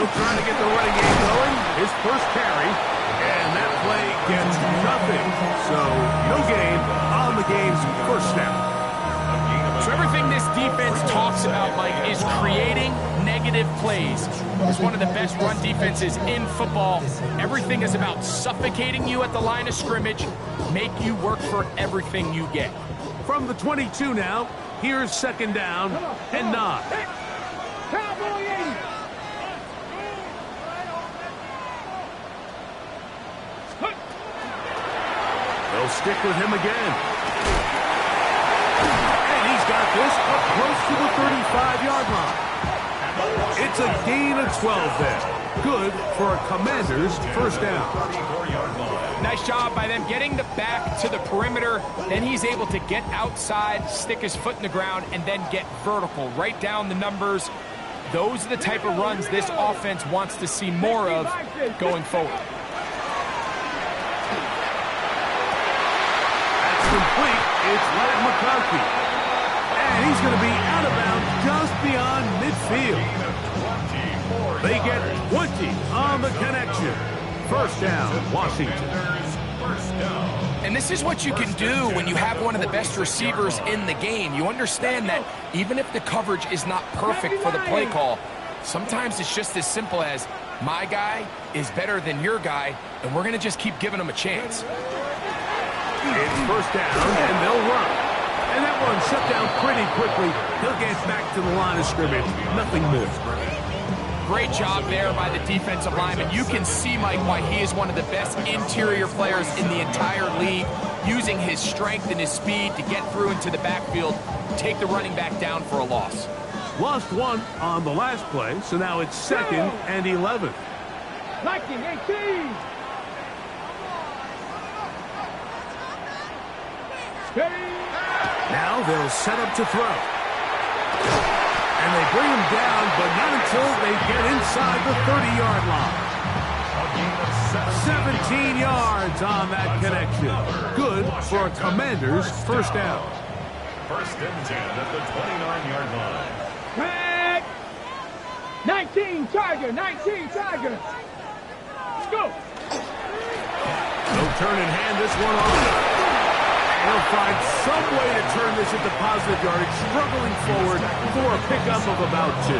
Still trying to get the running game going. His first carry, and that play gets nothing. So, no gain on the game's first snap. So everything this defense talks about, Mike, is creating negative plays. It's one of the best run defenses in football. Everything is about suffocating you at the line of scrimmage, make you work for everything you get. From the 22 now, here's second down and 9. They'll stick with him again. And he's got this up close to the 35-yard line. It's a gain of 12 there. Good for a Commander's first down. Nice job by them getting the back to the perimeter. Then he's able to get outside, stick his foot in the ground, and then get vertical. Right down the numbers. Those are the type of runs this offense wants to see more of going forward. Complete. It's Matt McCarthy. And he's going to be out of bounds just beyond midfield. They get 20 on the connection. First down, Washington. And this is what you can do when you have one of the best receivers in the game. You understand that even if the coverage is not perfect for the play call, sometimes it's just as simple as my guy is better than your guy, and we're going to just keep giving him a chance. It's first down, and they'll run. And that one shut down pretty quickly. He'll get back to the line of scrimmage. Nothing more. Great job there by the defensive lineman. You can see, Mike, why he is one of the best interior players in the entire league, using his strength and his speed to get through into the backfield, take the running back down for a loss. Lost one on the last play, so now it's second and 11. 19-18. Now they'll set up to throw. And they bring him down, but not until they get inside the 30-yard line. 17 yards on that connection. Good for a Commander's first down. First and 10 at the 29-yard line. 19 Tiger, 19 Tiger. Let's go. No turn in hand, this one on. They'll find some way to turn this into positive yardage, struggling forward for a pickup of about 2.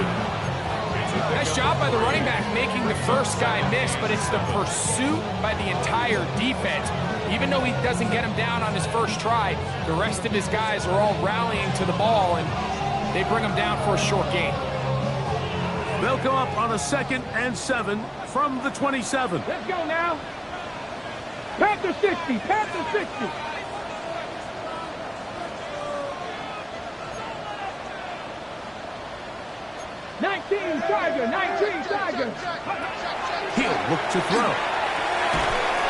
Nice job by the running back making the first guy miss, but it's the pursuit by the entire defense. Even though he doesn't get him down on his first try, the rest of his guys are all rallying to the ball, and they bring him down for a short gain. They'll come up on a second and 7 from the 27. Let's go now. Panther 60, Panther 60. Tiger, 19 Tiger. He'll look to throw.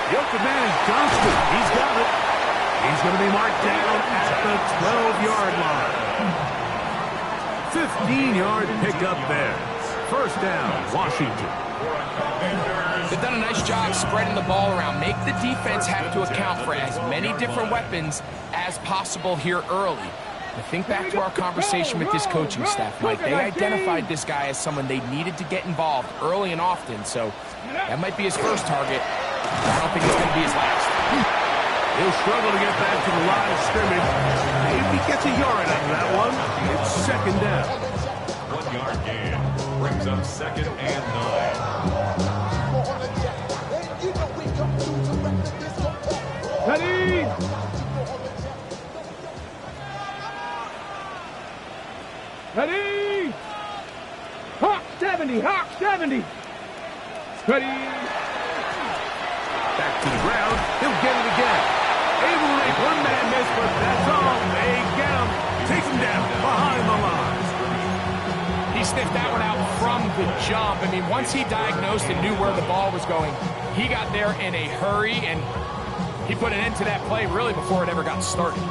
The open man is Johnston. He's got it. He's going to be marked down at the 12-yard line. 15-yard pickup there. First down, Washington. They've done a nice job spreading the ball around. Make the defense have to account for as many different weapons as possible here early. I think back to our conversation with this coaching staff, Mike. They identified this guy as someone they needed to get involved early and often, so that might be his first target. I don't think it's going to be his last. He'll struggle to get back to the line of scrimmage. If he gets a yard out of that one, it's second down. 1-yard gain brings up second and 9. Ready? Ready? Hawk 70, Hawk 70. Ready? Back to the ground. He'll get it again. Able to make one man miss, but that's all. They get him. Take him down behind the line. He sniffed that one out from the jump. I mean, once he diagnosed and knew where the ball was going, he got there in a hurry, and he put an end to that play really before it ever got started.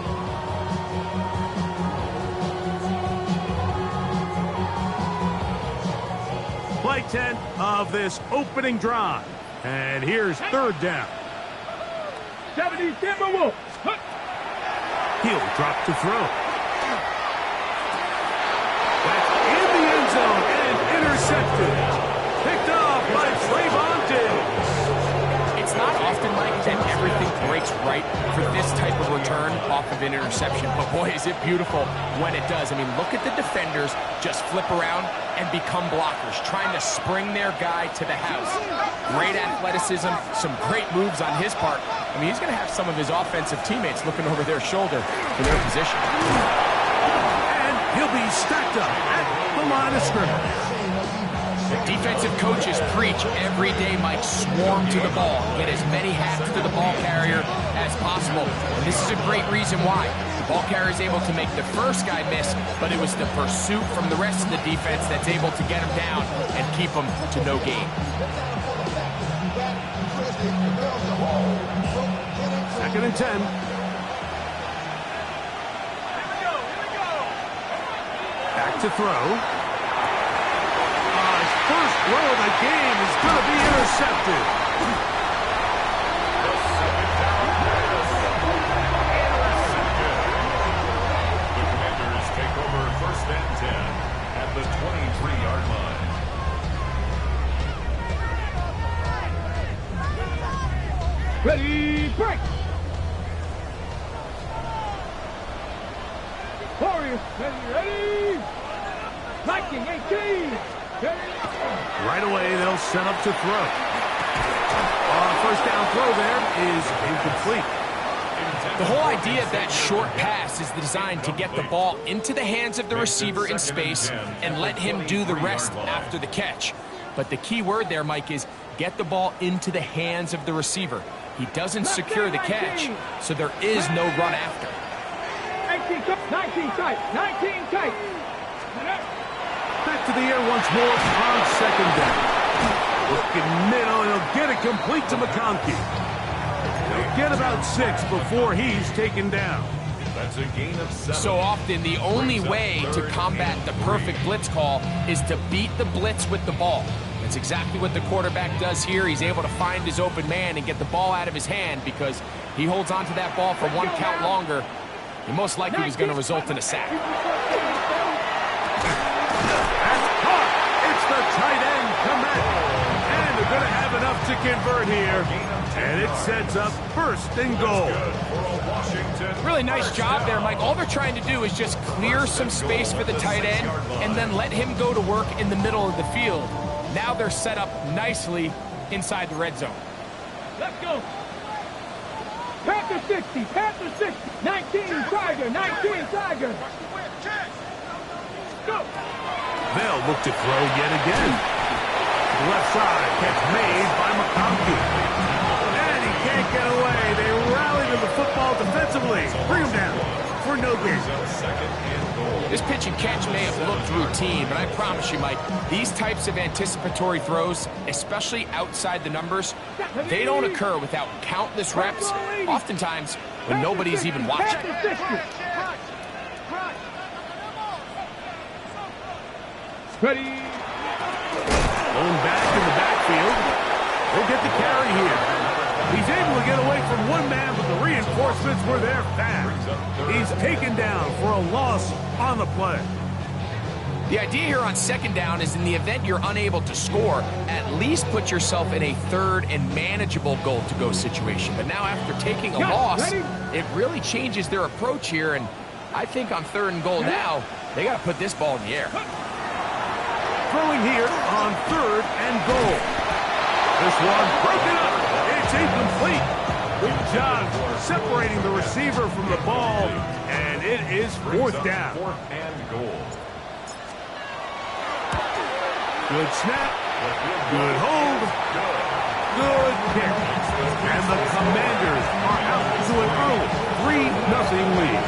Play 10 of this opening drive. And here's third down. 70 Timberwolves. He'll drop to throw. That's in the end zone and intercepted. Picked up teammates right for this type of return off of an interception. But boy, is it beautiful when it does. I mean, look at the defenders just flip around and become blockers, trying to spring their guy to the house. Great athleticism, some great moves on his part. I mean, he's going to have some of his offensive teammates looking over their shoulder for their position. And he'll be stacked up at the line of scrimmage. Defensive coaches preach every day, Mike, swarm to the ball. Get as many hats to the ball carrier as possible. And this is a great reason why. The ball carrier is able to make the first guy miss, but it was the pursuit from the rest of the defense that's able to get him down and keep him to no gain. Second and 10. Back to throw. First throw of the game is going to be intercepted. The second down pass. Intercepted. The Commanders take over first and 10 at the 23-yard line. Ready, break! Warriors, ready! 19-18! Right away, they'll set up to throw. First down throw there is incomplete. The whole idea of that short pass is designed to get the ball into the hands of the receiver in space and let him do the rest after the catch. But the key word there, Mike, is get the ball into the hands of the receiver. He doesn't secure the catch, so there is no run after. 19 tight, 19 tight. Back to the air once more on second down. Looking middle, he'll get it complete to McConkey. He'll get about 6 before he's taken down. That's a gain of 7. So often, the only way to combat the perfect blitz call is to beat the blitz with the ball. That's exactly what the quarterback does here. He's able to find his open man and get the ball out of his hand because he holds on to that ball for one count longer. And most likely was going to result in a sack. It's the tight end command. And they're going to have enough to convert here. And it sets up first and goal. Really nice job there, Mike. All they're trying to do is just clear some space for the tight end and then let him go to work in the middle of the field. Now they're set up nicely inside the red zone. Let's go. Panther 60, Panther 60, 19 Tiger, 19 Tiger. Go. They'll look to throw yet again. The left side, catch made by McConkey. And he can't get away. They rally to the football defensively. Bring him down for no gain. This pitch and catch may have looked routine, but I promise you, Mike, these types of anticipatory throws, especially outside the numbers, they don't occur without countless reps, oftentimes when nobody's even watching. Ready. Going back in the backfield. He'll get the carry here. He's able to get away from one man, but the reinforcements were there fast. He's taken down for a loss on the play. The idea here on second down is in the event you're unable to score, at least put yourself in a third and manageable goal-to-go situation. But now after taking a loss, it really changes their approach here, and I think on third and goal now, they got to put this ball in the air. Throwing here on third and goal. This one broken up. It's incomplete. Good job separating the receiver from the ball, and it is fourth down. Fourth and goal. Good snap. Good hold. Good kick. And the Commanders are out to an early 3-0 lead.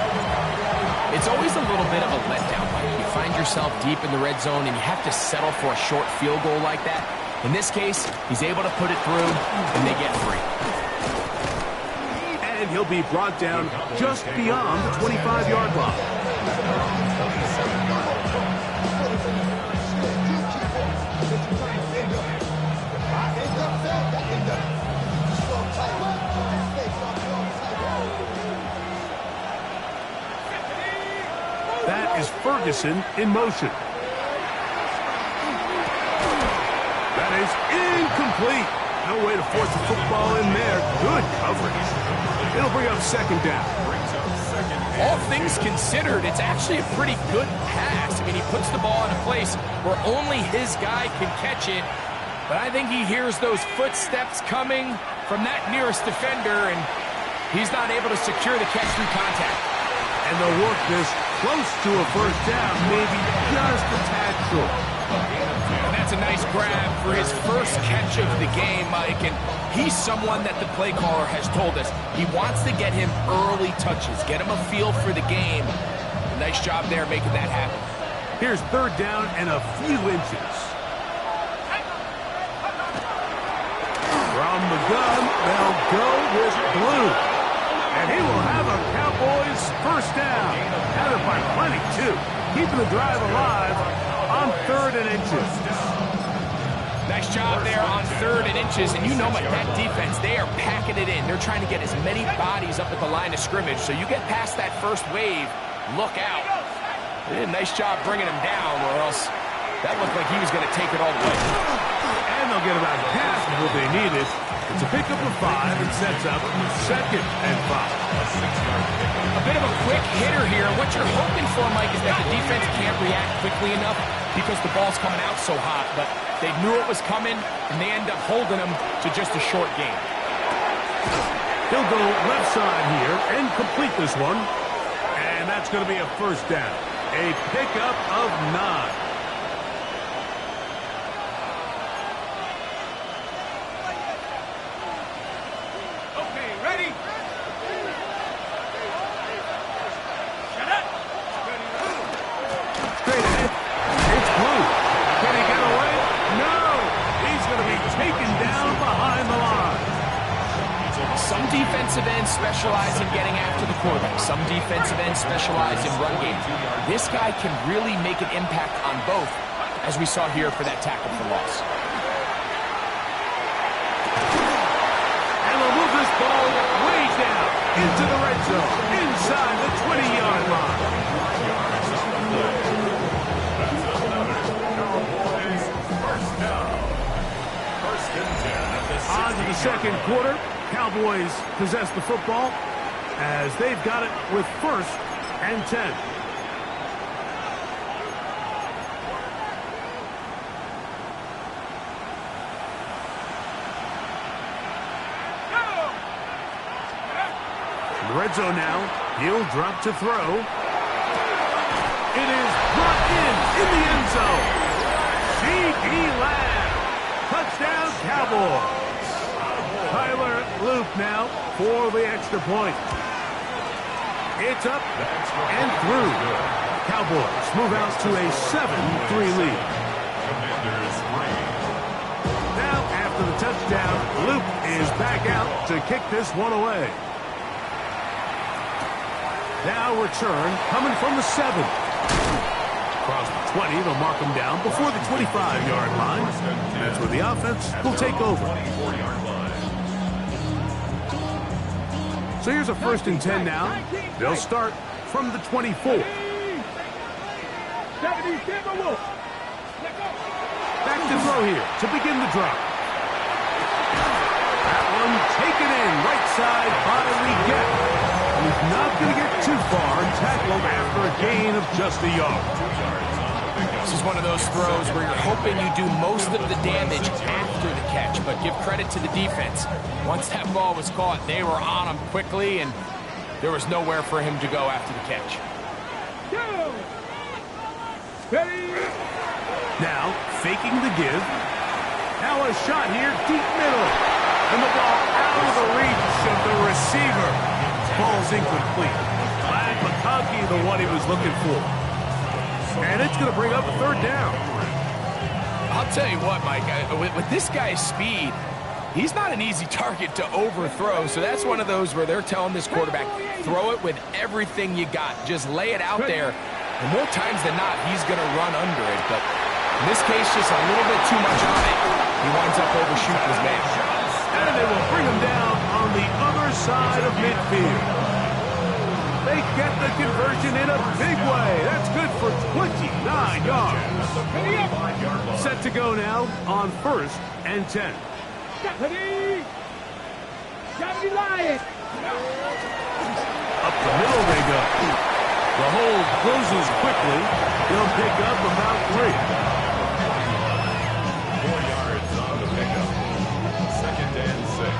It's always a little bit of a letdown, Mike. You find yourself deep in the red zone and you have to settle for a short field goal like that. In this case, he's able to put it through, and they get 3. And he'll be brought down just beyond the 25-yard line. That is Ferguson in motion. That is incomplete. No way to force the football in there. Good coverage. It'll bring up second down. All things considered, it's actually a pretty good pass. I mean, he puts the ball in a place where only his guy can catch it. But I think he hears those footsteps coming from that nearest defender, and he's not able to secure the catch through contact. And they'll work this close to a first down, maybe just a tad short. And that's a nice grab for his first catch of the game, Mike. And he's someone that the play caller has told us he wants to get him early touches, get him a feel for the game. Nice job there making that happen. Here's third down and a few inches. From the gun, they'll go with blue. And he will have a Cowboys first down. Had it by plenty, too. Keeping the drive alive on 3rd and inches. Nice job there on 3rd and inches. And you know, Mike, that defense, they are packing it in. They're trying to get as many bodies up at the line of scrimmage. So you get past that first wave, look out. They did a nice job bringing him down, or else that looked like he was going to take it all the way. And they'll get about half of what they needed. It's a pickup of 5 and sets up 2nd and 5. A bit of a quick hitter here. What you're hoping for, Mike, is that the defense can't react quickly enough because the ball's coming out so hot. But they knew it was coming, and they end up holding them to just a short game. He'll go left side here and complete this one. And that's going to be a first down. A pickup of 9. Defensive ends specialize in getting after the quarterback. Some defensive ends specialize in run game. This guy can really make an impact on both, as we saw here for that tackle for loss. And they'll move this ball way down into the red zone, inside the 20-yard line. On to the second quarter. Cowboys possess the football as they've got it with 1st and 10. In the red zone now, he'll drop to throw. It is brought in the end zone. C.D. Lamb. Touchdown, Cowboys. Tyler Loop now for the extra point. It's up and through. Cowboys move out to a 7-3 lead. Now, after the touchdown, Loop is back out to kick this one away. Now return coming from the 7. Across the 20, they'll mark him down before the 25-yard line. That's where the offense will take over. So here's a 1st and 10 now. They'll start from the 24. Back to throw here to begin the drop. That one taken in right side by Leggett. He's not going to get too far and tackled after a gain of just a yard. This is one of those throws where you're hoping you do most of the damage after the catch, but give credit to the defense. Once that ball was caught, they were on him quickly, and there was nowhere for him to go after the catch. Now, faking the give. Now a shot here, deep middle. And the ball out of the reach of the receiver. Ball's incomplete. Vlad McConkey, the one he was looking for. And it's going to bring up a 3rd down. I'll tell you what, Mike, with this guy's speed, he's not an easy target to overthrow. So that's one of those where they're telling this quarterback, throw it with everything you got. Just lay it out there. And more times than not, he's going to run under it. But in this case, just a little bit too much on it. He winds up overshooting his man. And they will bring him down on the other side of midfield. They get the conversion in a big way. That's good for 29 yards. Set to go now on 1st and 10. Ready? Johnny Lion. Up the middle they go. The hold closes quickly. They'll pick up about 3. 4 yards on the pickup. 2nd and 6.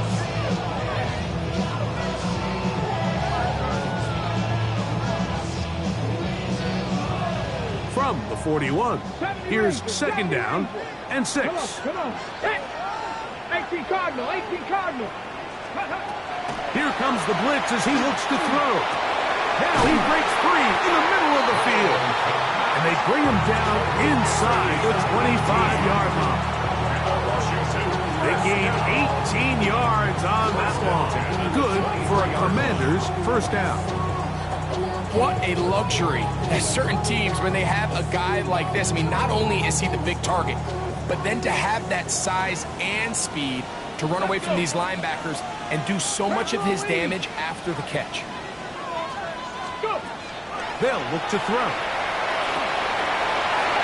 From the 41, here's 2nd down and 6. Come on. Hey. 18 Cardinal. 18 Cardinal. Here comes the blitz as he looks to throw. Now he breaks free in the middle of the field. And they bring him down inside the 25-yard line. They gain 18 yards on that long. Good for a Commander's 1st down. What a luxury that certain teams, when they have a guy like this, I mean, not only is he the big target, but then to have that size and speed to run away from these linebackers and do so much of his damage after the catch. They'll look to throw.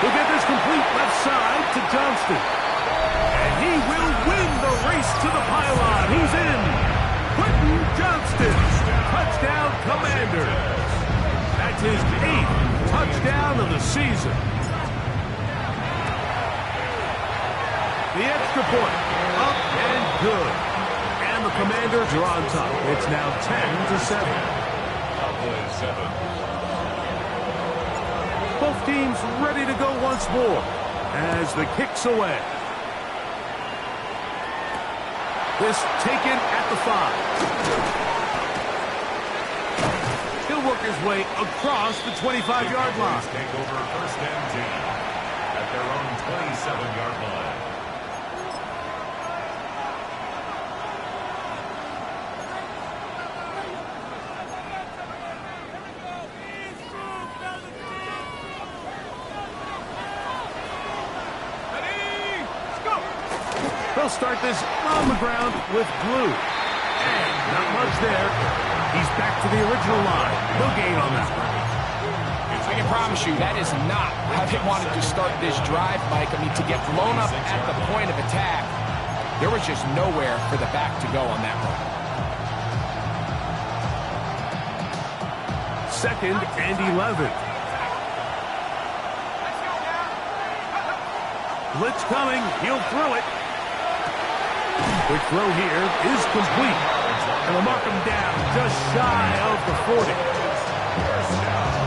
He'll get this complete left side to Johnston. And he will win the race to the pylon. He's in. Quentin Johnston. Touchdown, Commanders. That's his 8th touchdown of the season. The extra point, up and good. And the Commanders are on top. It's now 10-7. Cowboys 7. Both teams ready to go once more as the kick's away. This taken at the 5. He'll work his way across the 25-yard line. Take over 1st and 10 at their own 27-yard line. They'll start this on the ground with Blue. And not much there. He's back to the original line. No gain on that one. I can promise you that is not how they wanted to start this drive, Mike. I mean, to get blown up at the point of attack, there was just nowhere for the back to go on that run. 2nd and 11. Blitz coming. He'll throw it. Quick throw here is complete. And they'll mark him down just shy of the 40.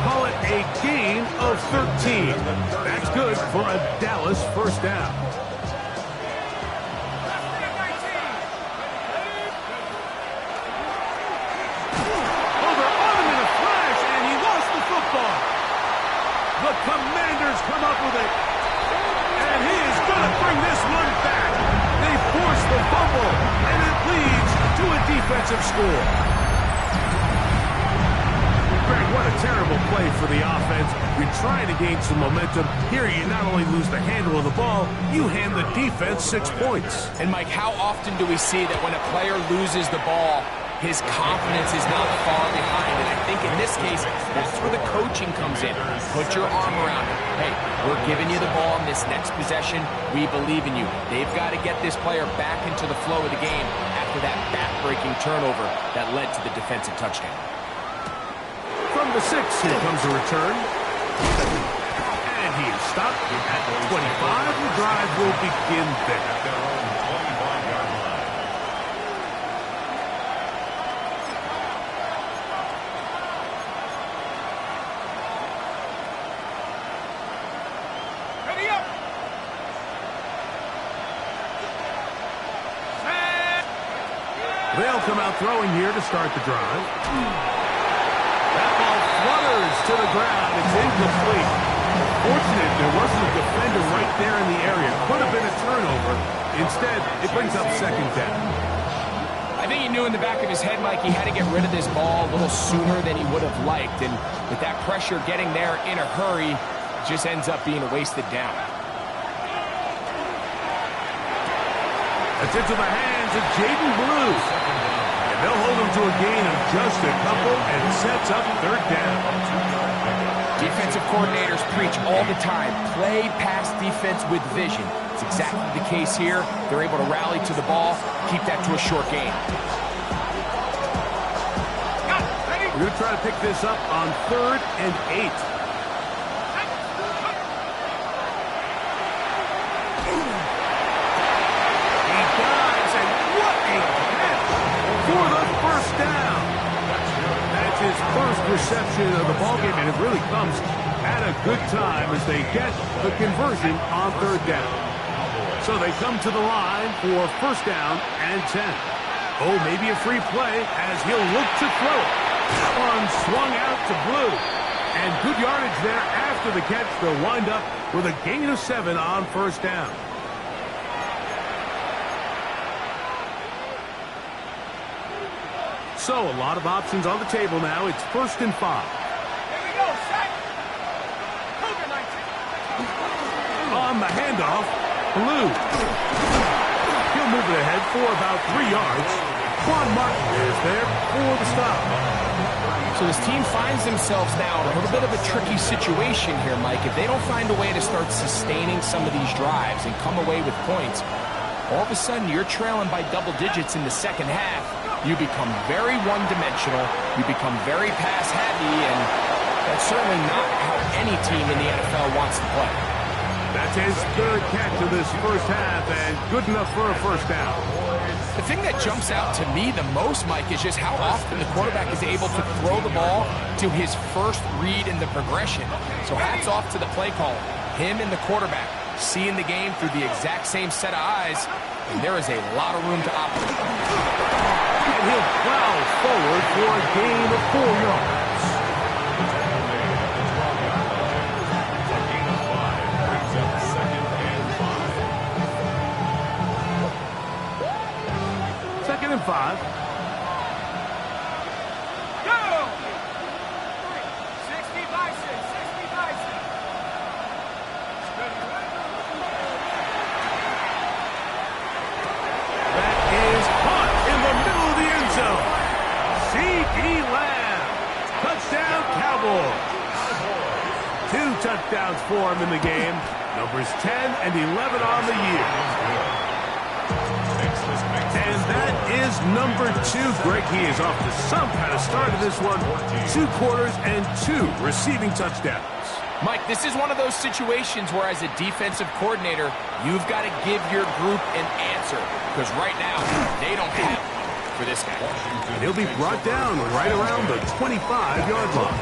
Call it a gain of 13. That's good for a Dallas 1st down. Oh, they're on him in a flash, and he lost the football. The Commanders come up with it. And he is going to bring this one back. They force the fumble, and it leads to a defensive score. Greg, what a terrible play for the offense. You're trying to gain some momentum. Here, you not only lose the handle of the ball, you hand the defense 6 points. And, Mike, how often do we see that when a player loses the ball, his confidence is not far behind? And I think in this case, that's where the coaching comes in. Put your arm around it. Hey, we're giving you the ball in this next possession. We believe in you. They've got to get this player back into the flow of the game after that back-breaking turnover that led to the defensive touchdown. From the 6, here comes a return. And he is stopped at 25. The drive will begin there. At their own 25-yard line. Ready up. They'll come out throwing here to start the drive. That ball flutters to the ground. It's incomplete. Fortunate there wasn't a defender right there in the area. Could have been a turnover. Instead, it brings up 2nd down. I think he knew in the back of his head, Mike, he had to get rid of this ball a little sooner than he would have liked. And with that pressure getting there in a hurry, it just ends up being a wasted down. That's into the hands of Jaden Blue. They'll hold him to a gain of just a couple and sets up 3rd down. Defensive coordinators preach all the time, play pass defense with vision. It's exactly the case here. They're able to rally to the ball, keep that to a short game. We're going to try to pick this up on 3rd and 8. He dives, and what a catch for the first down. That's his first reception of the ballgame, and it really comes at a good time as they get the conversion on 3rd down. So they come to the line for 1st down and 10. Oh, maybe a free play as he'll look to throw it. That one swung out to Blue. And good yardage there after the catch. They'll wind up with a gain of 7 on 1st down. So a lot of options on the table now. It's 1st and 5. Here we go, set. Cougar 19. On the handoff, Blue. He'll move it ahead for about 3 yards. Quan Martin is there for the stop. So this team finds themselves now in a little bit of a tricky situation here, Mike. If they don't find a way to start sustaining some of these drives and come away with points, all of a sudden you're trailing by double digits in the second half. You become very one-dimensional. You become very pass-happy, and that's certainly not how any team in the NFL wants to play. That's his 3rd catch of this first half, and good enough for a 1st down. The thing that jumps out to me the most, Mike, is just how often the quarterback is able to throw the ball to his first read in the progression. So hats off to the play caller. Him and the quarterback seeing the game through the exact same set of eyes, and there is a lot of room to operate. And he'll plow forward for a gain of 4 yards. Second and 5. Go! 60 by 6, 60 by 6. That is caught in the middle of the end zone. C.D. Lamb. Touchdown, Cowboys. 2 touchdowns for him in the game. Numbers 10 and 11 on the year. And that is number 2. Greg, he is off to some kind of start of this one. 2 quarters and 2 receiving touchdowns. Mike, this is one of those situations where as a defensive coordinator, you've got to give your group an answer. Because right now, they don't have one for this guy. And he'll be brought down right around the 25-yard line.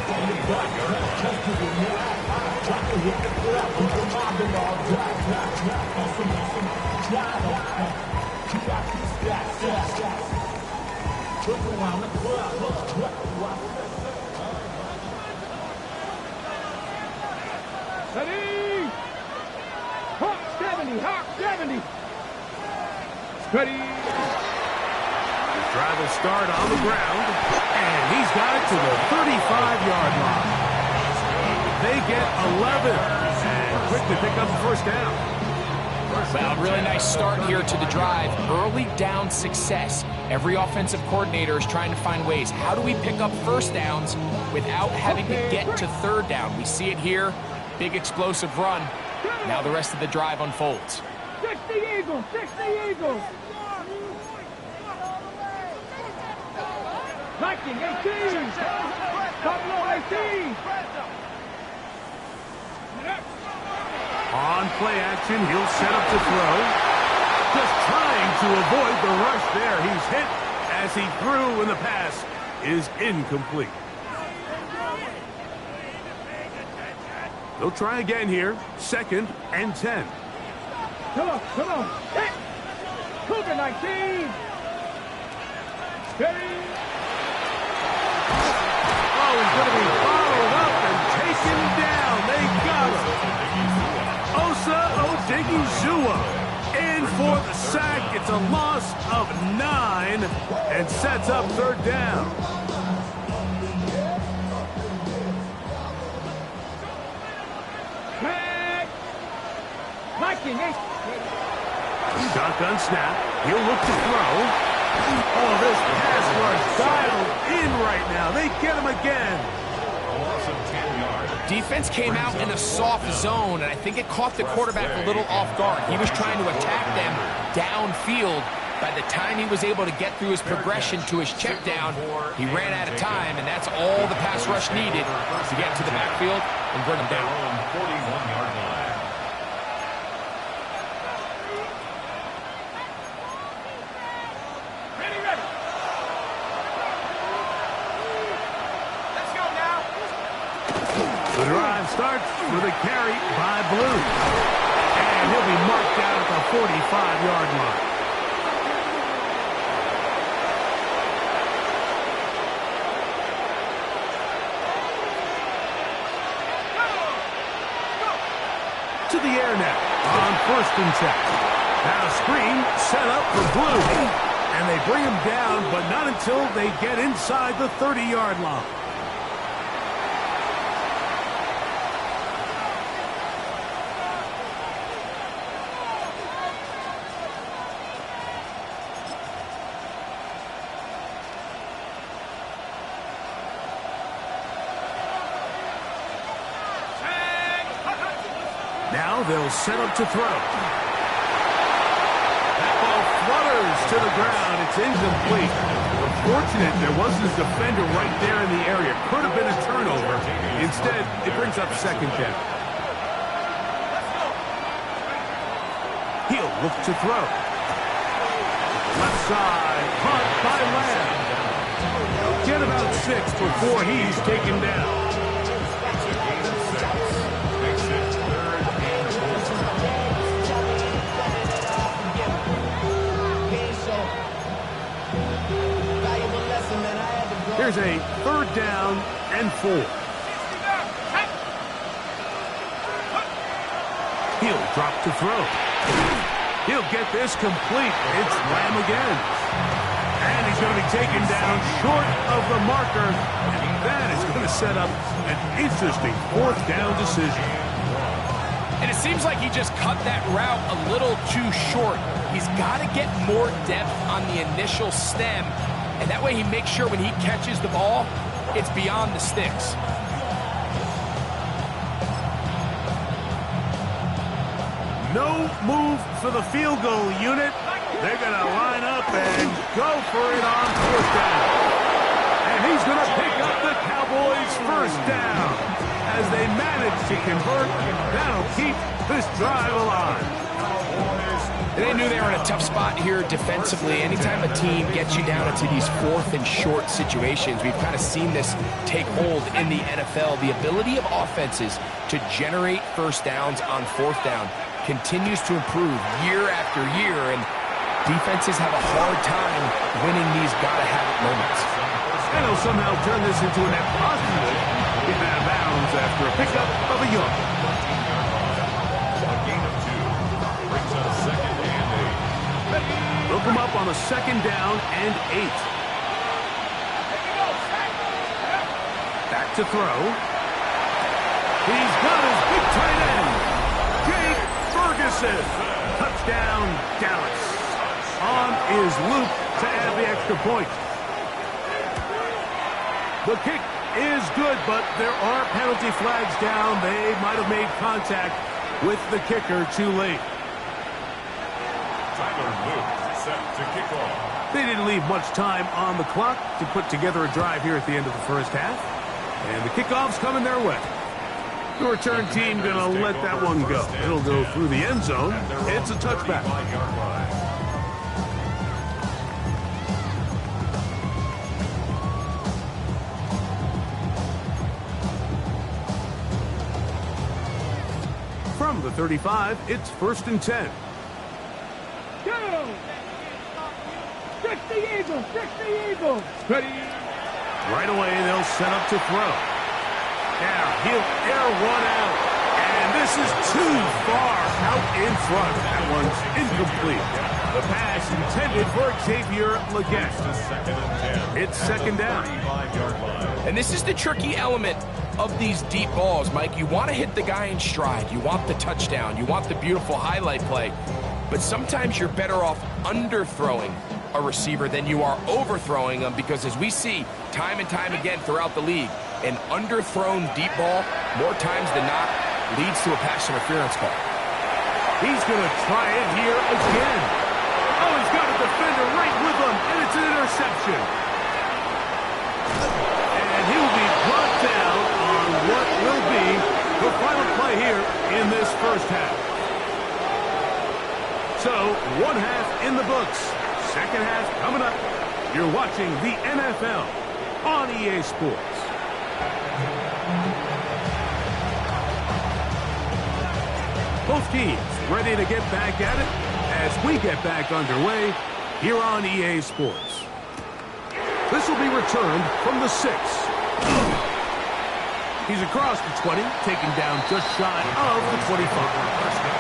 Ready? Hawk 70, Hawk 70. Ready? The drive will start on the ground, and he's got it to the 35-yard line. They get 11, and quick to pick up the 1st down. Well, really nice start here to the drive. Early down success. Every offensive coordinator is trying to find ways. How do we pick up 1st downs without having to get to 3rd down? We see it here. Big explosive run. Now the rest of the drive unfolds. 60 Eagles, 60 Eagles. Viking 18. Pablo 18. On play action, he'll set up to throw. Just trying to avoid the rush there. He's hit as he threw, and the pass is incomplete. They'll try again here. 2nd and 10. Come on, come on. Hit. Cougar 19. Ready? Oh, he's going to be followed up and taken down. They got him. Osa Odigizua in for the sack. It's a loss of 9 and sets up 3rd down. Back. Viking 8. Shotgun snap. He'll look to throw. Oh, this pass rush dialed in right now. They get him again. defense came out in a soft zone, and I think it caught the quarterback a little off guard. He was trying to attack them downfield. By the time he was able to get through his progression to his check down, he ran out of time, and that's all the pass rush needed to get to the backfield and bring him down. 41-yard line. The drive starts with a carry by Blue. And he'll be marked down at the 45-yard line. To the air now on 1st and 10. Now a screen set up for Blue. And they bring him down, but not until they get inside the 30-yard line. Now they'll set up to throw. That ball flutters to the ground. It's incomplete. Fortunate there wasn't a defender right there in the area. Could have been a turnover. Instead, it brings up 2nd down. He'll look to throw. Left side, caught by Lamb. Get about 6 before he's taken down. Here's a 3rd down and 4. He'll drop to throw. He'll get this complete. It's Lamb again. And he's going to be taken down short of the marker. And that is going to set up an interesting 4th down decision. And it seems like he just cut that route a little too short. He's got to get more depth on the initial stem. And that way he makes sure when he catches the ball, it's beyond the sticks. No move for the field goal unit. They're going to line up and go for it on 4th down. And he's going to pick up the Cowboys' 1st down. As they manage to convert, that'll keep this drive alive. They knew they were in a tough spot here defensively. Anytime a team gets you down into these 4th and short situations, we've kind of seen this take hold in the NFL. The ability of offenses to generate 1st downs on 4th down continues to improve year after year, and defenses have a hard time winning these gotta-have-it moments. And he'll somehow turn this into a net positive. Get out of bounds after a pickup of a yard. Look him up on a 2nd down and 8. Back to throw. He's got his big tight end, Jake Ferguson. Touchdown, Dallas. On is Luke to add the extra point. The kick is good, but there are penalty flags down. They might have made contact with the kicker too late. They didn't leave much time on the clock to put together a drive here at the end of the 1st half. And the kickoff's coming their way. The return team going to let that one go. It'll go through the end zone. It's a touchback. From the 35, it's 1st and 10. Go! Stick the Eagles! Stick the Eagles! Ready? Right away, they'll set up to throw. Now, he'll air one out. And this is too far out in front. That one's incomplete. The pass intended for Xavier Legette. It's 2nd down. And this is the tricky element of these deep balls, Mike. You want to hit the guy in stride. You want the touchdown. You want the beautiful highlight play. But sometimes you're better off underthrowing a receiver than you are overthrowing them, because as we see time and time again throughout the league, An underthrown deep ball, more times than not, leads to a pass interference call. He's going to try it here again. Oh, he's got a defender right with him, and it's an interception. And he will be brought down on what will be the final play here in this first half. So, one half in the books. Second half coming up. You're watching the NFL on EA Sports. Both teams ready to get back at it as we get back underway here on EA Sports. This will be returned from the 6. He's across the 20, taken down just shy of the 25.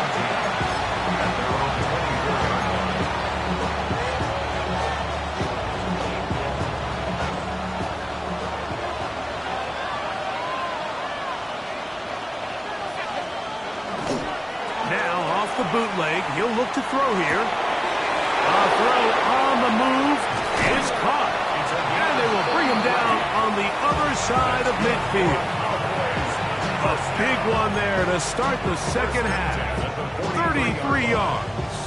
The bootleg, he'll look to throw here. A throw on the move is caught. And they will bring him down on the other side of midfield. A big one there to start the second half. 33 yards.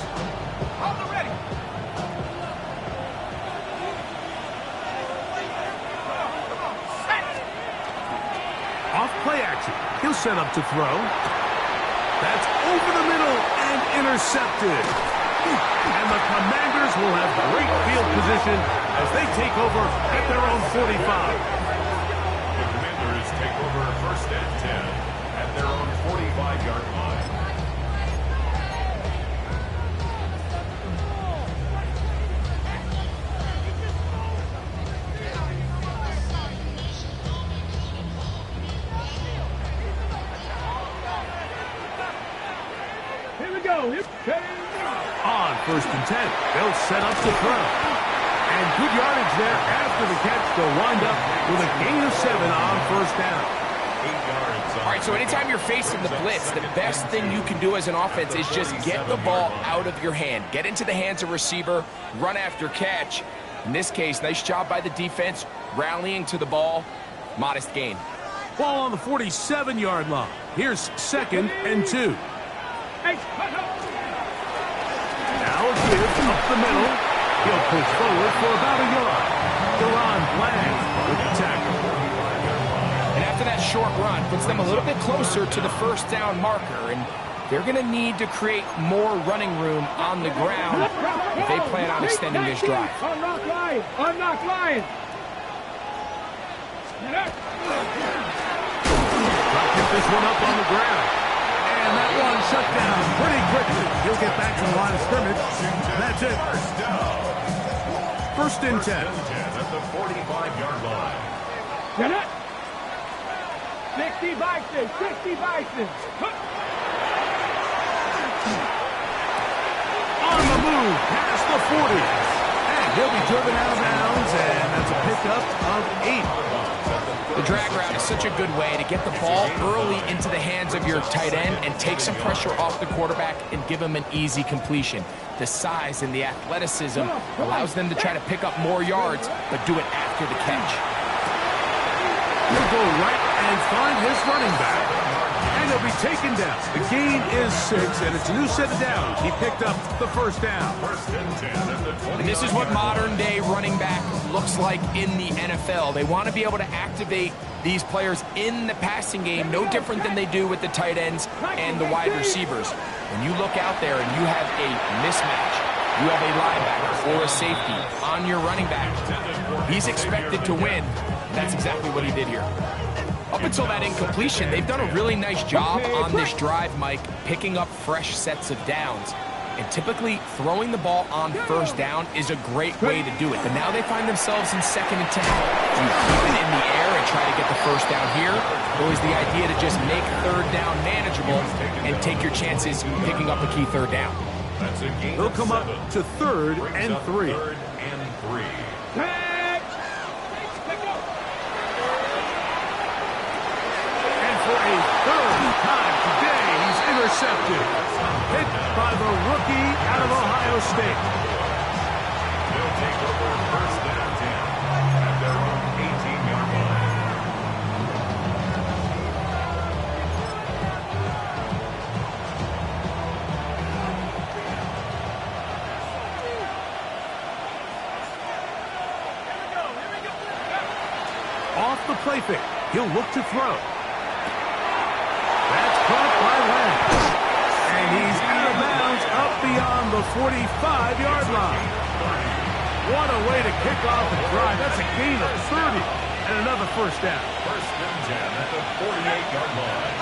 Off play action. He'll set up to throw. That's over the middle and intercepted. And the Commanders will have great field position as they take over at their own 45. The Commanders take over first and 10 at their own 45-yard line. On first and 10, they'll set up to throw. And good yardage there after the catch. They'll wind up with a gain of 7 on first down. 8 yards. All right, so anytime you're facing the blitz, the best thing you can do as an offense is just get the ball out of your hand. Get into the hands of receiver, run after catch. In this case, nice job by the defense, rallying to the ball. Modest gain. Ball on the 47-yard line. Here's second and 2. Now a give up the middle. He'll push forward for about a yard. Deron Bland with the tackle. And after that short run, puts them a little bit closer to the first down marker. And they're going to need to create more running room on the ground if they plan on extending this drive. Unlock line! Unlock line! Pick this one up on the ground. And that one shut down pretty quickly. He'll get back to the line of scrimmage. That's it. First and 10. At the 45-yard line. Get it! 60 Bison! 60 Bison! On the move, past the 40. And he'll be driven out of bounds, and that's a pickup of 8. The drag route is such a good way to get the ball early into the hands of your tight end and take some pressure off the quarterback and give him an easy completion. The size and the athleticism allows them to try to pick up more yards, but do it after the catch. He'll go right and find his running back. And he'll be taken down. The gain is 6, and it's a new set of downs. He picked up the first down. And this is what modern-day running back looks like in the NFL. They want to be able to activate these players in the passing game, no different than they do with the tight ends and the wide receivers. When you look out there and you have a mismatch, you have a linebacker or a safety on your running back, he's expected to win. That's exactly what he did here. Up until that incompletion, they've done a really nice job on this drive, Mike, picking up fresh sets of downs. And typically, throwing the ball on first down is a great way to do it. But now they find themselves in second and 10. Do you keep it in the air and try to get the first down here? Or is the idea to just make third down manageable and take your chances picking up a key third down? They'll come up to third and 3. For a third time today, he's intercepted. Hit by the rookie out of Ohio State. They'll take over first and 10 at their own 18-yard line. the play fake. He'll look to throw. That's caught by Lamb. And he's out of bounds up beyond the 45-yard line. What a way to kick off the drive. That's a gain of 30 and another first down. First and 10 at the 48-yard line.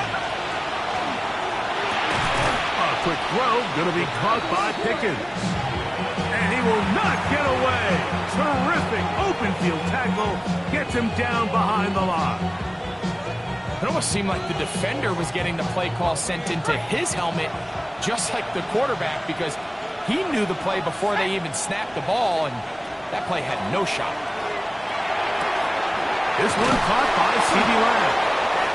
A quick throw, going to be caught by Pickens. And he will not get away. Terrific open field tackle. Gets him down behind the line. It almost seemed like the defender was getting the play call sent into his helmet, just like the quarterback, because he knew the play before they even snapped the ball, and that play had no shot. This one caught by C.D. Lamb.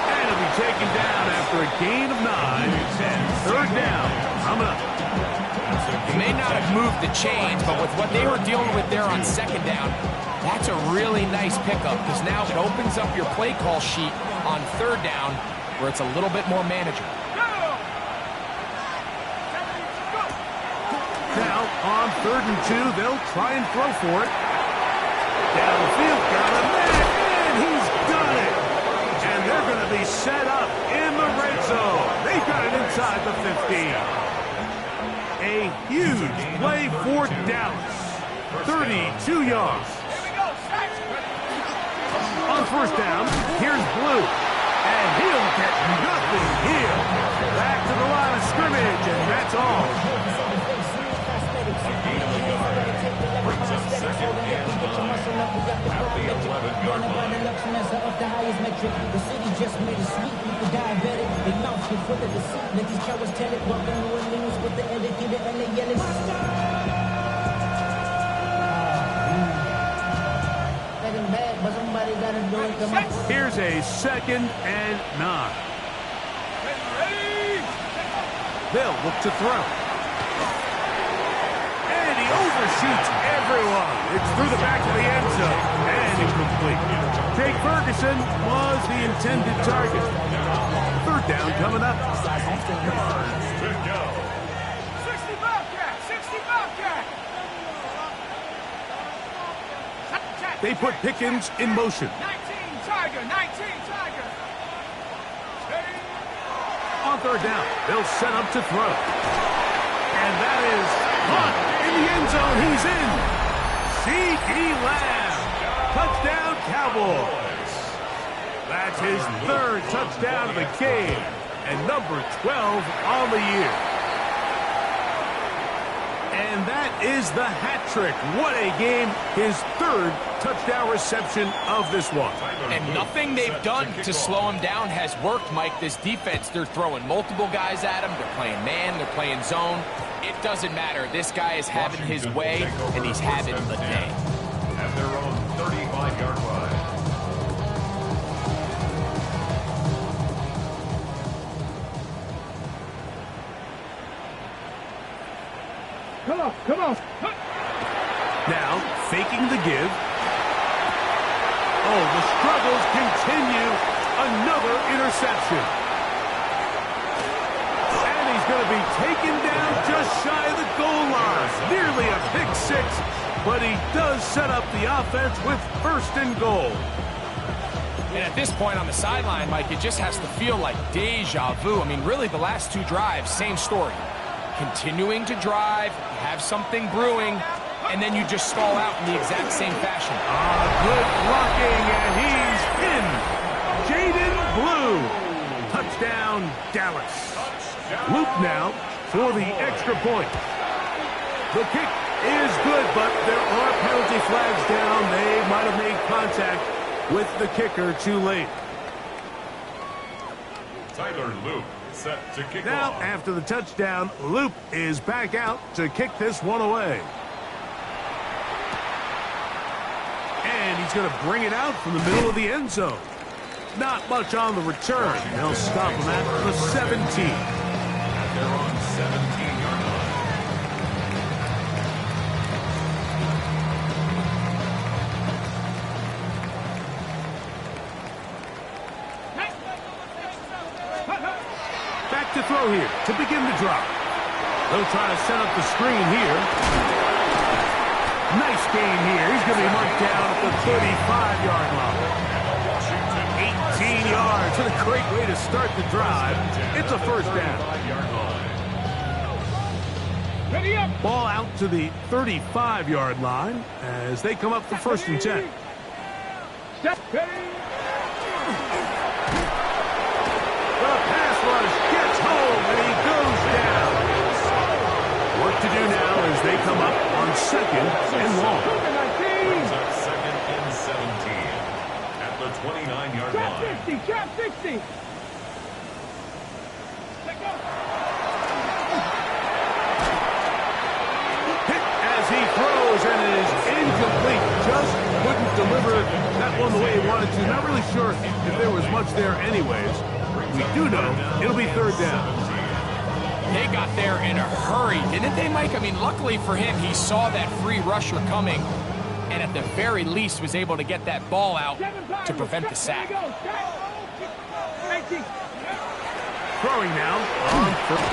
And it'll be taken down after a gain of 9. And third down coming up. They may not have moved the chains, but with what they were dealing with there on second down, that's a really nice pickup, because now it opens up your play call sheet on third down where it's a little bit more manageable. Now on 3rd and 2, they'll try and throw for it. Down the field, got a man, and he's done it. And they're going to be set up in the red zone. They got it inside the 15. A huge play for Dallas. 32 yards. On first down, here's Blue. And he'll get nothing here. Back to the line of scrimmage, and that's all. A gain of 9 brings up second and 9 at the 11-yard line. The city just made it sweet. People diabetic. They mouth get full of deceit. Let these cowards tell it. Walking New Orleans with the educated and they yelling. Here's a 2nd and 9. They'll look to throw. And he overshoots everyone. It's through the back of the end zone. And incomplete. Jake Ferguson was the intended target. Third down coming up. To go. 60 Bobcat! 60 Bobcat! They put Pickens in motion. 19 Tiger! 19 Tiger! On third down, they'll set up to throw. And that is caught in the end zone. He's in. C.D. Lamb. Touchdown, Cowboys. That's his 3rd touchdown of the game. And number 12 on the year. And that is the hat trick. What a game. His 3rd touchdown reception of this one. And nothing they've done to slow him down has worked, Mike. This defense, they're throwing multiple guys at him. They're playing man. They're playing zone. It doesn't matter. This guy is having his way, and he's having the day. At their own 35-yard line. Come on! Now, faking the give. Oh, the struggles continue. Another interception. And he's going to be taken down just shy of the goal line. Nearly a pick 6, but he does set up the offense with 1st and goal. And at this point on the sideline, Mike, it just has to feel like deja vu. I mean, really, the last 2 drives, same story. Continuing to drive, have something brewing, and then you just stall out in the exact same fashion. Good blocking, and he's in. Jaden Blue. Touchdown, Dallas. Luke now for the extra point. The kick is good, but there are penalty flags down. They might have made contact with the kicker too late. Tyler Luke set to kick Now, off. after the touchdown, Luke is back out to kick this one away. And he's going to bring it out from the middle of the end zone. Not much on the return. They'll stop him at the 17. At their own 17-yard line. Back to throw here to begin the drop. They'll try to set up the screen here. Nice game here. He's going to be marked down at the 35-yard line. yards and a great way to start the drive. It's a first down. Ready up. Ball out to the 35-yard line as they come up for 1st and 10. Step. Ready. The pass rush gets home and he goes down. Work to do now as they come up on 2nd and long. Brings up 2nd and 17 at the 29-yard Trap line. 50. Trap 60. Let go. Hit as he throws and it is incomplete. Just couldn't deliver that one the way he wanted to. Not really sure if there was much there anyways. We do know it'll be 3rd down. They got there in a hurry, didn't they, Mike? I mean, luckily for him, he saw that free rusher coming, and at the very least was able to get that ball out to prevent the sack. Throwing now.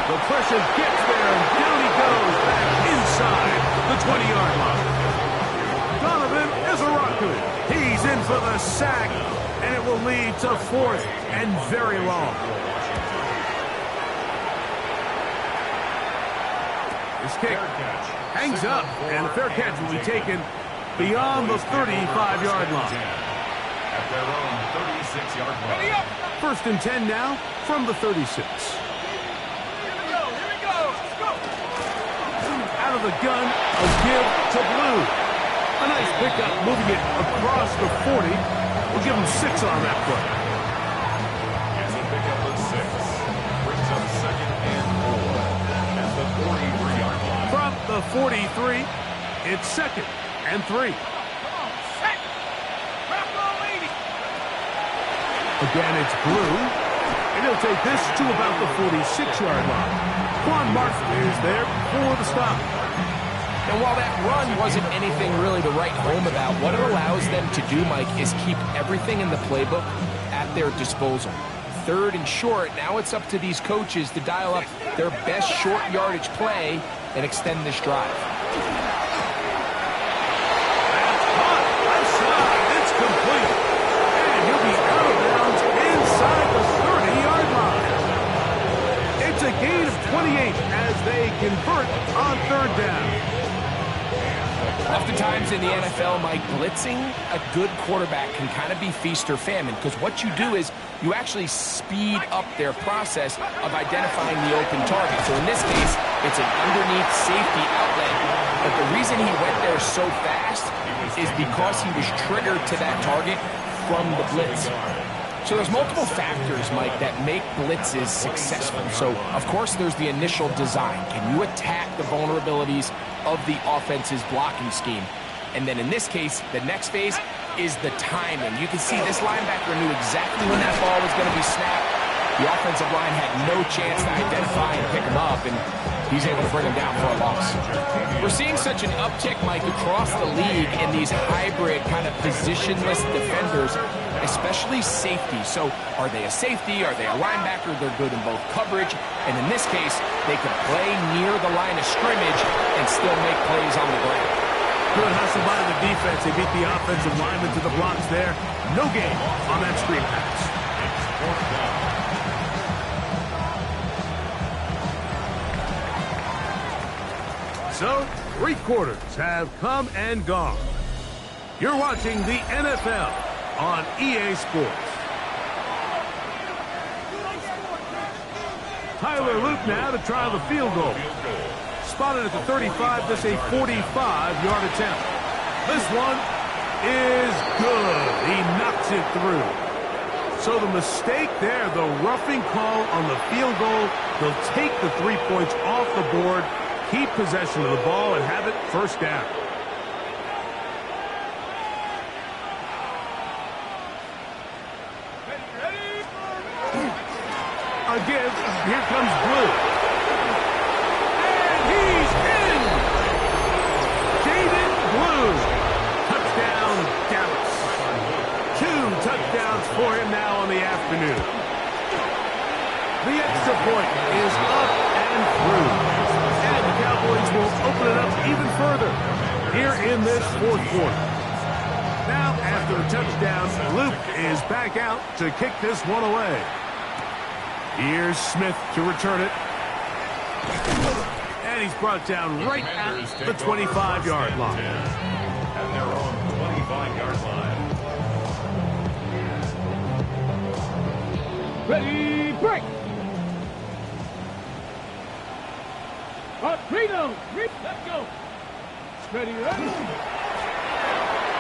The pressure gets there, and down he goes back inside the 20-yard line. Donovan is a rocket. He's in for the sack, and it will lead to 4th and very long. This kick hangs up, and a fair catch will be taken beyond the 35-yard line. At their own 36-yard line. 1st and 10 now from the 36. Here we go. Let's go. Out of the gun, a give to Blue. A nice pickup, moving it across the 40. We'll give him 6 on that play. It's a pickup of 6. Brings up 2nd and 4 at the 43-yard line. From the 43, it's 2nd and 3. Again, it's Blue, and he'll take this to about the 46-yard line. Quan Martin is there for the stop. And while that run wasn't anything really to write home about, what it allows them to do, Mike, is keep everything in the playbook at their disposal. 3rd and short, now it's up to these coaches to dial up their best short yardage play and extend this drive. That's caught. Left side. It's complete. And he'll be out of bounds inside the 30-yard line. It's a gain of 28 as they convert on 3rd down. Oftentimes in the NFL, Mike, blitzing a good quarterback can kind of be feast or famine, because what you do is you actually speed up their process of identifying the open target. So in this case, it's an underneath safety outlet. But the reason he went there so fast is because he was triggered to that target from the blitz. So there's multiple factors, Mike, that make blitzes successful. So, of course, there's the initial design. Can you attack the vulnerabilities of the offense's blocking scheme? And then in this case, the next phase is the timing. You can see this linebacker knew exactly when that ball was going to be snapped. The offensive line had no chance to identify and pick him up, and he's able to bring him down for a loss. We're seeing such an uptick, Mike, across the league in these hybrid kind of positionless defenders, especially safety. So are they a safety? Are they a linebacker? They're good in both coverage. And in this case, they can play near the line of scrimmage and still make plays on the ground. Good hustle by the defense. They beat the offensive lineman to the blocks there. No gain on that screen pass. It's 4th down. So, 3 quarters have come and gone. You're watching the NFL on EA Sports. Tyler Luke now to try the field goal. Spotted at the 35, this a 45-yard attempt. This one is good. He knocks it through. So the mistake there, the roughing call on the field goal, they'll take the 3 points off the board, keep possession of the ball, and have it 1st down. Again, here comes Blue. And he's in! Jaden Blue. Touchdown, Dallas. 2 touchdowns for him now on the afternoon. The extra point is up and through. And the Cowboys will open it up even further here in this 4th quarter. Now, after a touchdown, Luke is back out to kick this one away. Here's Smith to return it. And he's brought down right at the 25-yard line. And they're on the 25-yard line. Ready, break. Freedom. Let's go. Ready, ready.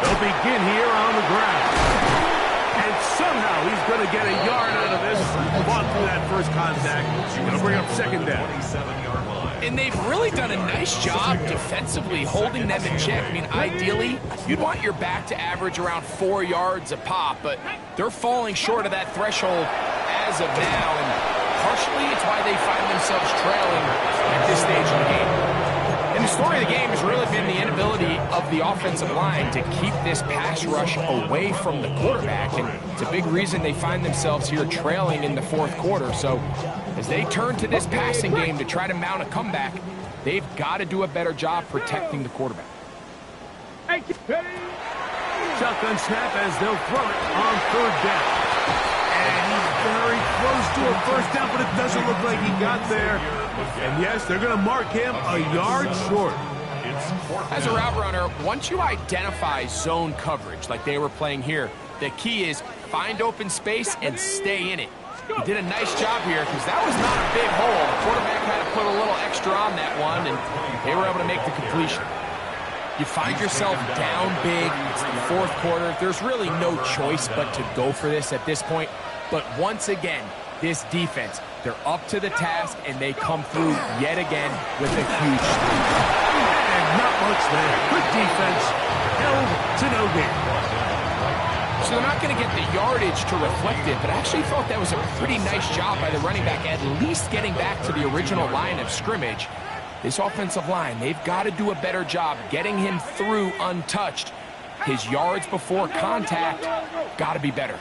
They'll begin here on the ground. And somehow he's going to get a yard out of this. Fought through that first contact. Going to bring up second down. 27-yard line. And they've really done a nice job defensively holding them in check. I mean, ideally, you'd want your back to average around 4 yards a pop, but they're falling short of that threshold as of now, and partially it's why they find themselves trailing at this stage of the game. And the story of the game has really been the inability of the offensive line to keep this pass rush away from the quarterback, and it's a big reason they find themselves here trailing in the fourth quarter. So as they turn to this passing game to try to mount a comeback, they've got to do a better job protecting the quarterback. Shotgun snap as they'll throw it on third down. And he's very close to a first down, but it doesn't look like he got there. And yes, they're going to mark him a yard short. As a route runner, once you identify zone coverage like they were playing here, the key is find open space and stay in it. He did a nice job here because that was not a big hole. The quarterback had to put a little extra on that one, and they were able to make the completion. You find yourself down big. It's the fourth quarter. There's really no choice but to go for this at this point. But once again, this defense, they're up to the task, and they come through yet again with a huge lead. And not much there. Good defense. Held to no gain. So they're not going to get the yardage to reflect it, but I actually thought that was a pretty nice job by the running back, at least getting back to the original line of scrimmage. This offensive line, they've got to do a better job getting him through untouched. His yards before contact got to be better.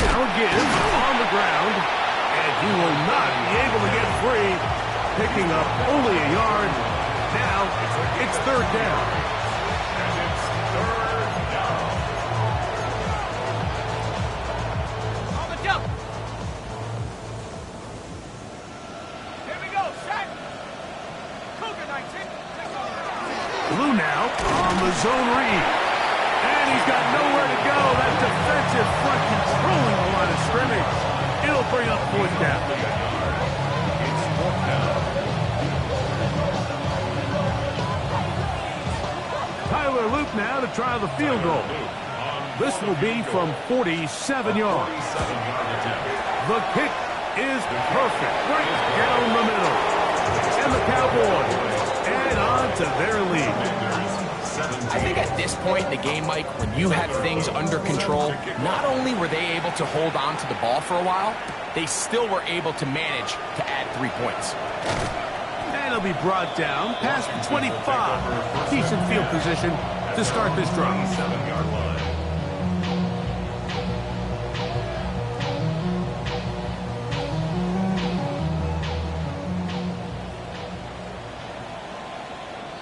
Now gives on the ground, and he will not be able to get free. Picking up only a yard. Now it's third down. And it's third down. On the jump. Here we go, set. Cougar 19. Blue now on the zone read. And he's got nowhere to go. That defensive front controlling the line of scrimmage. It'll bring up fourth down. It's fourth down. Tyler Luke now to try the field goal. This will be from 47 yards. 47-yard attempt. The kick is perfect, right down the middle. And the Cowboys add on to their lead. I think at this point in the game, Mike, when you have things under control, not only were they able to hold on to the ball for a while, they still were able to manage to add 3 points. And he'll be brought down past the 25. Decent field position to start this drive. 7-yard line.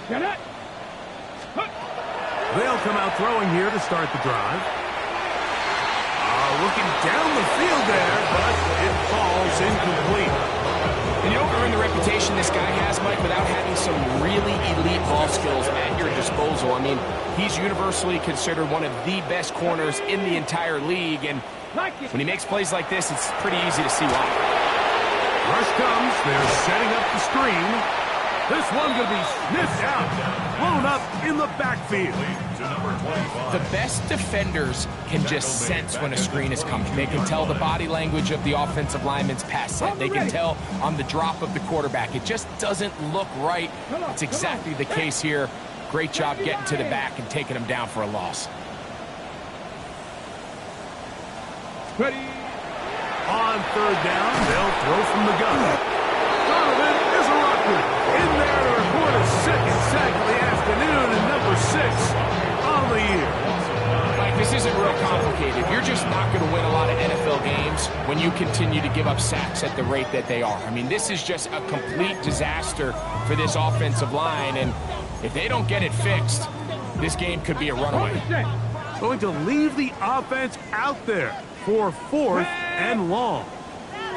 Get it. They'll come out throwing here to start the drive. Looking down the field there, but it falls incomplete. And you don't earn the reputation this guy has, Mike, without having some really elite ball skills at your disposal. I mean, he's universally considered one of the best corners in the entire league, and when he makes plays like this, it's pretty easy to see why. Rush comes. They're setting up the screen. This one going to be sniffed out, blown up in the backfield. The best defenders can just sense when a screen is coming. They can tell the body language of the offensive lineman's pass set. They can tell on the drop of the quarterback. It just doesn't look right. It's exactly the case here. Great job getting to the back and taking him down for a loss. Ready. On third down, they'll throw from the gun. Donovan is a rocker. In there to report a second sack of the afternoon, and number 6 on the year. Mike, this isn't real complicated. You're just not going to win a lot of NFL games when you continue to give up sacks at the rate that they are. I mean, this is just a complete disaster for this offensive line, and If they don't get it fixed, this game could be a runaway. Going to leave the offense out there for 4th and long.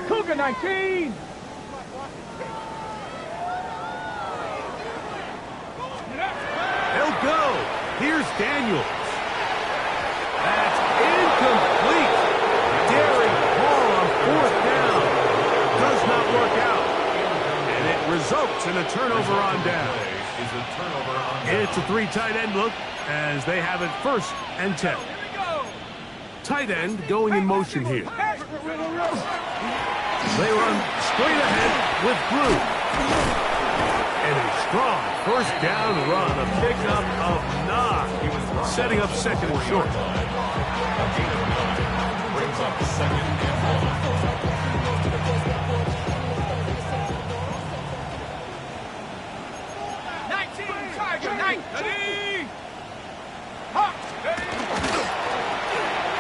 Cougar 19. He'll go. Here's Daniels. That's incomplete. Daring ball on 4th down. Does not work out. And it results in a turnover on down. It's a 3 tight end look as they have it 1st and 10. Tight end going in motion here. They run straight ahead with Blue. And a strong 1st down run, a pickup of 9, setting up 2nd and short. Brings up 2nd and 19.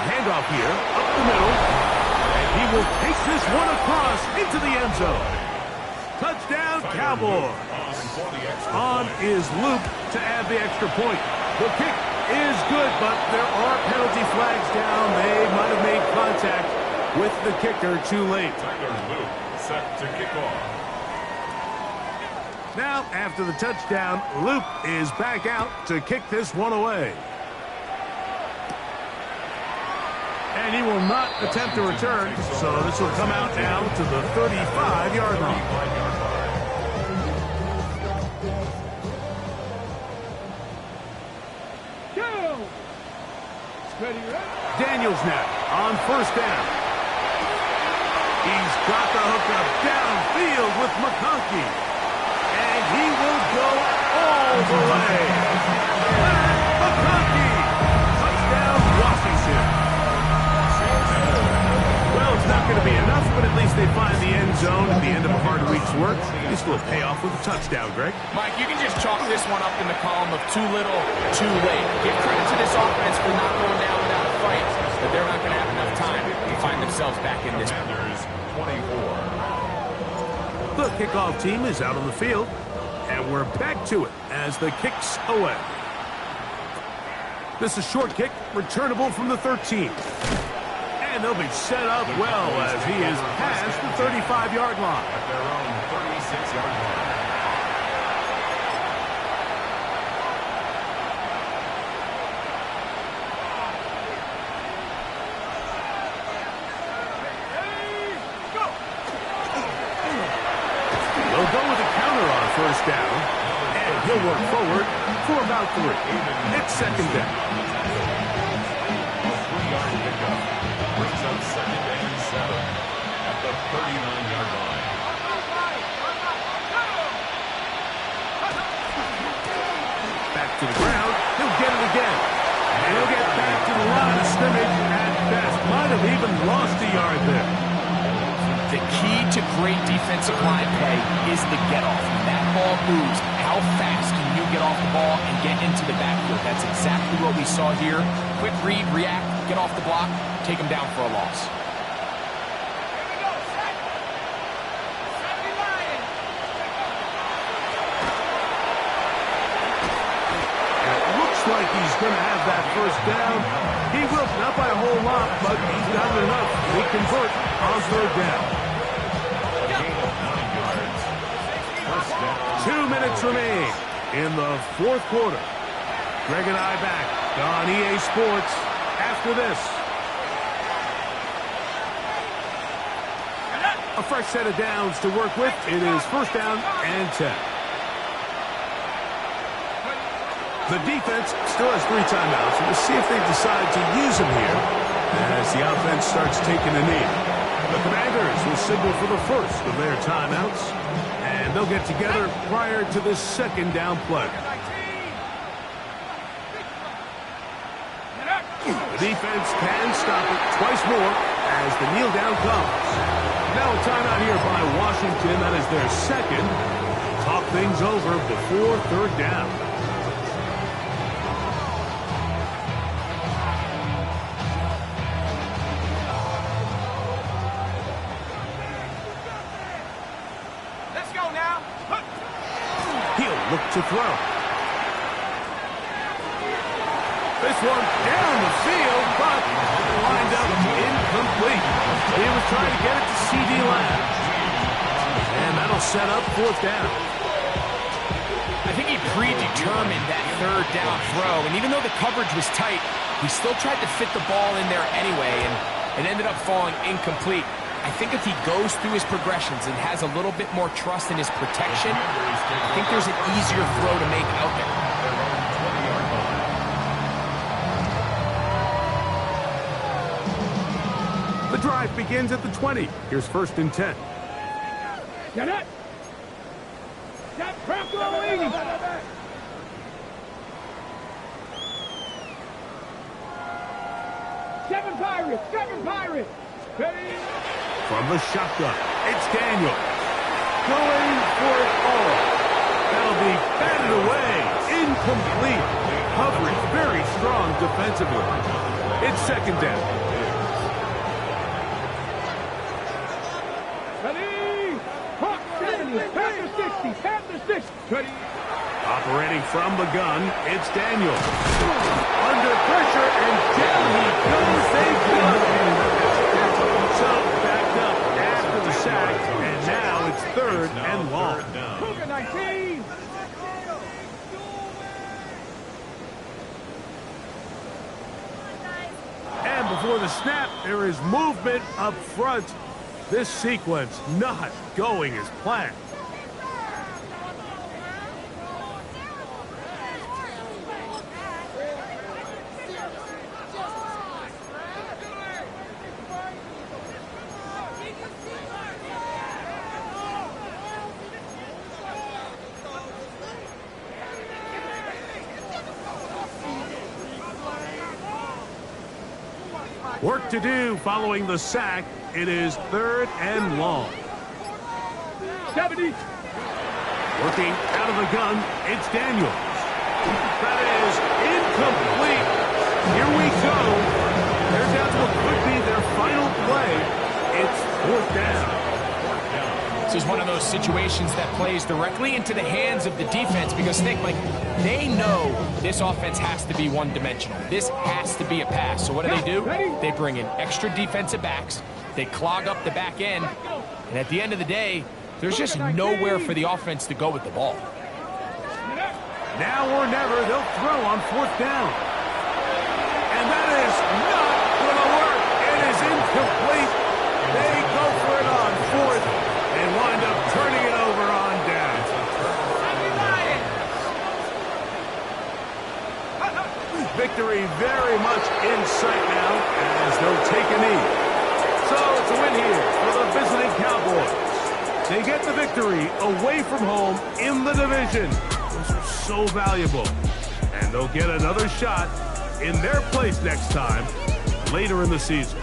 Handoff here, up the middle. And he will take this one across into the end zone. Touchdown, Cowboys. On is Luke to add the extra point. The kick is good, but there are penalty flags down. They might have made contact with the kicker too late. Tyler Luke set to kick off. Now, after the touchdown, Luke is back out to kick this one away. And he will not attempt to return, so this will come out now to the 35-yard line. Daniels now on 1st down. He's got the hookup downfield with McConkey. And he will go all the way. McConkey! Touchdown, Washington. Well, it's not going to be enough, but at least they find the end zone at the end of a hard week's work. This will pay off with a touchdown, Greg. Mike, you can just chalk this one up in the column of too little, too late. Give credit to this offense for not going down without a fight, but they're not going to have enough time to find themselves back in this. 24. The kickoff team is out on the field, and we're back to it as the kick's away. This is a short kick, returnable from the 13. And they'll be set up well as he is past the 35-yard line. At their own 36-yard line. They'll go with a counter on 1st down, and he'll work forward for about 3. It's 2nd down. A 3-yard pickup brings up 2nd and 7 at the 39-yard line. Back to the ground. He'll get it again. And he'll get back to the line of scrimmage at best. Might have even lost a yard there. The key to great defensive line play is the get-off. When that ball moves, how fast can you get off the ball and get into the backfield? That's exactly what we saw here. Quick read, react, get off the block, take them down for a loss. Like he's going to have that 1st down. He will, not by a whole lot, but he's got enough. He convert on 3rd down. Gain of 9 yards. 1st down. 2 minutes remain in the 4th quarter. Greg and I back on EA Sports after this. A fresh set of downs to work with. It is 1st down and 10. The defense still has 3 timeouts. We'll see if they decide to use them here as the offense starts taking a knee. The Commanders will signal for the 1st of their timeouts, and they'll get together prior to this 2nd down play. The defense can stop it twice more as the kneel down comes. Now a timeout here by Washington. That is their 2nd. Talk things over before 3rd down. Let's go now. He'll look to throw. this one down the field, but lined up incomplete. He was trying to get it to C.D. Lamb. And that'll set up 4th down. I think he predetermined that 3rd down throw, and even though the coverage was tight, he still tried to fit the ball in there anyway, and it ended up falling incomplete. I think if he goes through his progressions and has a little bit more trust in his protection, I think there's an easier throw to make out there. The drive begins at the 20. Here's 1st and 10. Get it. That crap will lead. 7 Pirates. 7 Pirates. Ready. From the shotgun, it's Daniel. Going for it all. That'll be batted away. Incomplete. Coverage very strong defensively. It's 2nd down. Ready. Hawk 70. Panther 60. Panther 60. Ready. Operating from the gun, it's Daniel. Under pressure, and down he goes. They got him. So backed up after the sack, and now it's 3rd and long. Cougar 19. And before the snap, there is movement up front. This sequence not going as planned. Work to do following the sack. It is 3rd and long. 70. Working out of the gun, it's Daniels. That is incomplete. Here we go. They're down to what could be their final play. It's 4th down. This is one of those situations that plays directly into the hands of the defense because, think, like, they know this offense has to be one-dimensional. This has to be a pass. So what do? They bring in extra defensive backs. They clog up the back end. And at the end of the day, there's just nowhere for the offense to go with the ball. Now or never, they'll throw on 4th down. And that is not going to work. It is incomplete. They go for it on 4th and wind up turning it over on down. Victory very much in sight now as they'll take a knee. So it's a win here for the visiting Cowboys. They get the victory away from home in the division. Those are so valuable. And they'll get another shot in their place next time later in the season.